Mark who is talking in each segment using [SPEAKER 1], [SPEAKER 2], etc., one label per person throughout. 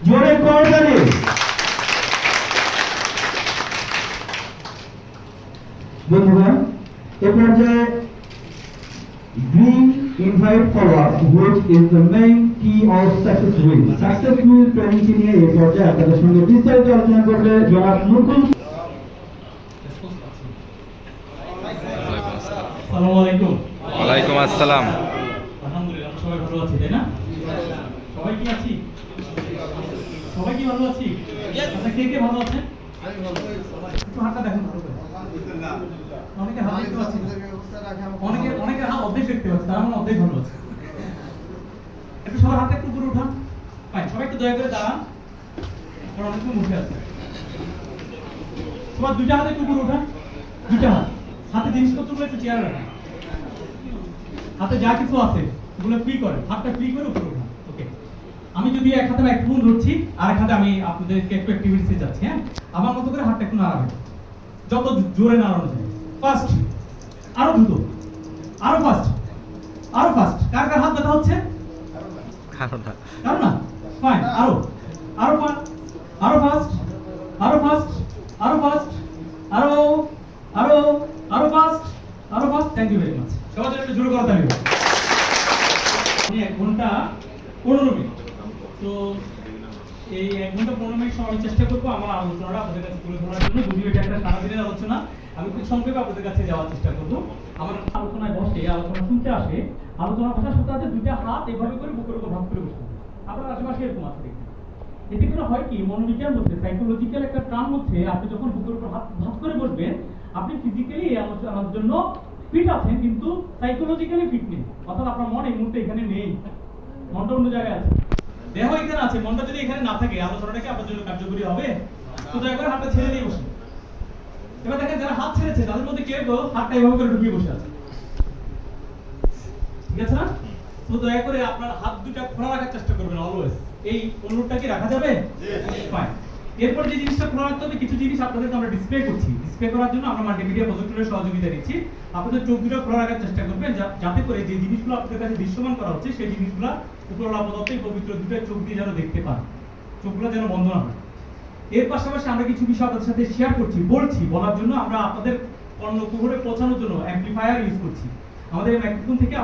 [SPEAKER 1] জোরে করতালি। বন্ধুরা, এ পর্যায়ে invite follow-up, which is the main key of successful training কে নিয়ে এই পর্যায়ে আপনাদের সঙ্গে বিস্তারিত আলোচনা করবে জনাব মুকুল।
[SPEAKER 2] আসসালামু আলাইকুম।
[SPEAKER 3] ওয়ালাইকুম আসসালাম।
[SPEAKER 2] আলহামদুলিল্লাহ, আমরা সবাই ভালো আছি, তাই না? সবাই কি আছি? সবাই কি ভালো আছি? আচ্ছা, কে কে ভালো আছেন? একটু হাতটা দেখেন ভালো করে। অনেকে হাত দেখতে পাচ্ছি না। অনেকের হাত অর্ধেক দেখতে পাচ্ছি, তারা মানে অর্ধেক ভালো আছে। একটু সবার হাতটা একটু উপরে উঠান। ফাইন, সবাই একটু দয়া করে দাঁড়ান, কারণ অনেক সময় মুখে আছে। সবার দুইটা হাত একটু উপরে উঠান, দুইটা হাত। হাতে জিনিসপত্রগুলো একটু চেয়ারে রাখেন। হাতে যা কিছু আছে ওগুলো ফ্রি করেন, হাতটা ফ্রি করে উপরে উঠান। ওকে, আমি যদি এক হাতে মাইক্রোফোন ধরছি আর এক হাতে আমি আপনাদেরকে একটু অ্যাক্টিভিটিসে যাচ্ছি। হ্যাঁ, আমার মতো করে হাতটা একটু নাড়াবেন, যত জোরে নাড়ানো যায়। ফার্স্ট, আরো দ্রুত, আরো ফাস্ট, আরো ফাস্ট। কার কার হাত ব্যথা হচ্ছে? কারো না? ফাইন, আরো আরো ফাস্ট, আরো ফাস্ট, আরো ফাস্ট, আরো ফাস্ট, আরো আরো আরো ফাস্ট, আরো fast. Thank you very much. সবার জন্য একটু জোরে করে তালি। আমি 1 ঘন্টা 15 মিনিট, তো এই 1 ঘন্টা 15 মিনিট সময় চেষ্টা করবো আমার আলোচনাটা আপনাদের কাছে তুলে ধরার জন্য। যদিও এটা একটা সারাদিনের আলোচনা, আমি খুব সংক্ষেপে আপনাদের কাছে যাওয়ার চেষ্টা করবো। আমার আলোচনায় বসে, আলোচনা শুনতে আসে, আলোচনা বসার সাথে সাথে দুইটা হাত এভাবে করে বুকের উপর ভাগ করে বসতে হবে। আপনার আশেপাশে এরকম আছে দেখবেন। এতে করে হয় কি, মনোবিজ্ঞান হচ্ছে, সাইকোলজিক্যাল একটা টার্ম হচ্ছে, আপনি যখন বুকের উপর হাত ভাগ করে বসবেন, আপনি ফিজিক্যালি এই আলোচনার জন্য ফিট আছেন, কিন্তু সাইকোলজিক্যালি ফিট নেই। অর্থাৎ আপনার মন এই মুহূর্তে এখানে নেই, মনটা অন্য জায়গায় আছে, দেহ এখানে আছে। মনটা যদি এখানে না থাকে, আলোচনাটা কি আপনার জন্য কার্যকরী হবে? তো দয়া করে হাতটা ছেড়ে দিয়ে বসুন। এবার দেখেন, যারা হাত ছেড়েছে তাদের মধ্যে কেউ হাতটা এভাবে করে ঢুকিয়ে বসে আছে, ঠিক আছে না? তো দয়া করে আপনার হাত দুটা খোলা রাখার চেষ্টা করবেন অলওয়েজ। এই অনুরোধটা কি রাখা যাবে? ফাইন। এরপর যে জিনিসটা খোলা রাখতে হবে, কিছু জিনিস আপনাদেরকে আমরা ডিসপ্লে করছি। ডিসপ্লে করার জন্য আমরা মাল্টিমিডিয়া প্রজেক্টরের সহযোগিতা নিচ্ছি। আপনাদের চোখ দুটো খোলা রাখার চেষ্টা করবেন, যাতে করে যে জিনিসগুলো আপনাদের কাছে দৃশ্যমান করা হচ্ছে, সেই জিনিসগুলো উপরওয়ালা প্রদত্ত পবিত্র দুটো চোখ দিয়ে যেন দেখতে পান, চোখগুলো যেন বন্ধ না হয়। এর পাশাপাশি আমরা কিছু বিষয় আপনাদের সাথে শেয়ার করছি, বলার জন্য আমরা আপনাদের কর্ণকুহরে পৌঁছানোর জন্য অ্যাম্পলিফায়ার ইউজ করছি। আমাদের এই মাইক্রোফোন থেকে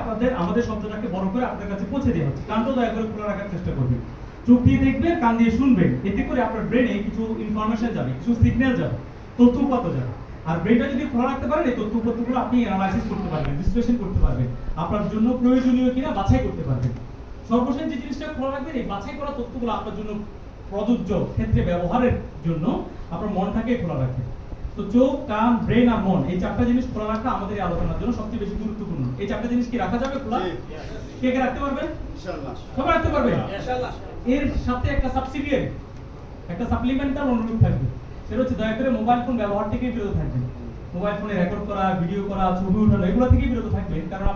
[SPEAKER 2] আমাদের শব্দটাকে বড় করে আপনাদের কাছে পৌঁছে দেওয়া হচ্ছে। কানটা দয়া করে খোলা রাখার চেষ্টা করবেন, চোখ দিয়ে দেখবেন, কান দিয়ে শুনবেন। এতে করে আপনার ব্রেনে কিছু ইনফরমেশন যাবে, কিছু সিগন্যাল যাবে, তথ্য উপাত্ত যাবে। আর ব্রেনটা যদি খোলা রাখতে পারেন, এই তথ্য উপাত্তগুলো আপনি অ্যানালাইসিস করতে পারবেন, বিশ্লেষণ করতে পারবেন, আপনার জন্য প্রয়োজনীয় কিনা বাছাই করতে পারবেন। সর্বশেষ যে জিনিসটা খোলা রাখবেন, এই বাছাই করা তথ্যগুলো আপনার জন্য প্রযোজ্য ক্ষেত্রে ব্যবহারের জন্য আপনার মনটাকে খোলা রাখবেন। তো চোখ, কান, ব্রেন আর মন, এই 4টা জিনিস খোলা রাখা আমাদের এই আলোচনার জন্য সবচেয়ে বেশি গুরুত্বপূর্ণ। এই 4টা জিনিস কি রাখা যাবে খোলা? কে কে রাখতে পারবে? ইনশাআল্লাহ সবাই রাখতে পারবে ইনশাআল্লাহ। এর সাথে একটা সাবসিডিয়ারি, একটা সাপ্লিমেন্টাল অনুরোধ থাকবে, সেটা হচ্ছে দয়া করে মোবাইল ফোন ব্যবহার থেকে বিরত থাকবেন। মোবাইল ফোনে রেকর্ড করা, ভিডিও করা, ছবি ওঠানো, এগুলো থেকে বিরত থাকবেন, কারণ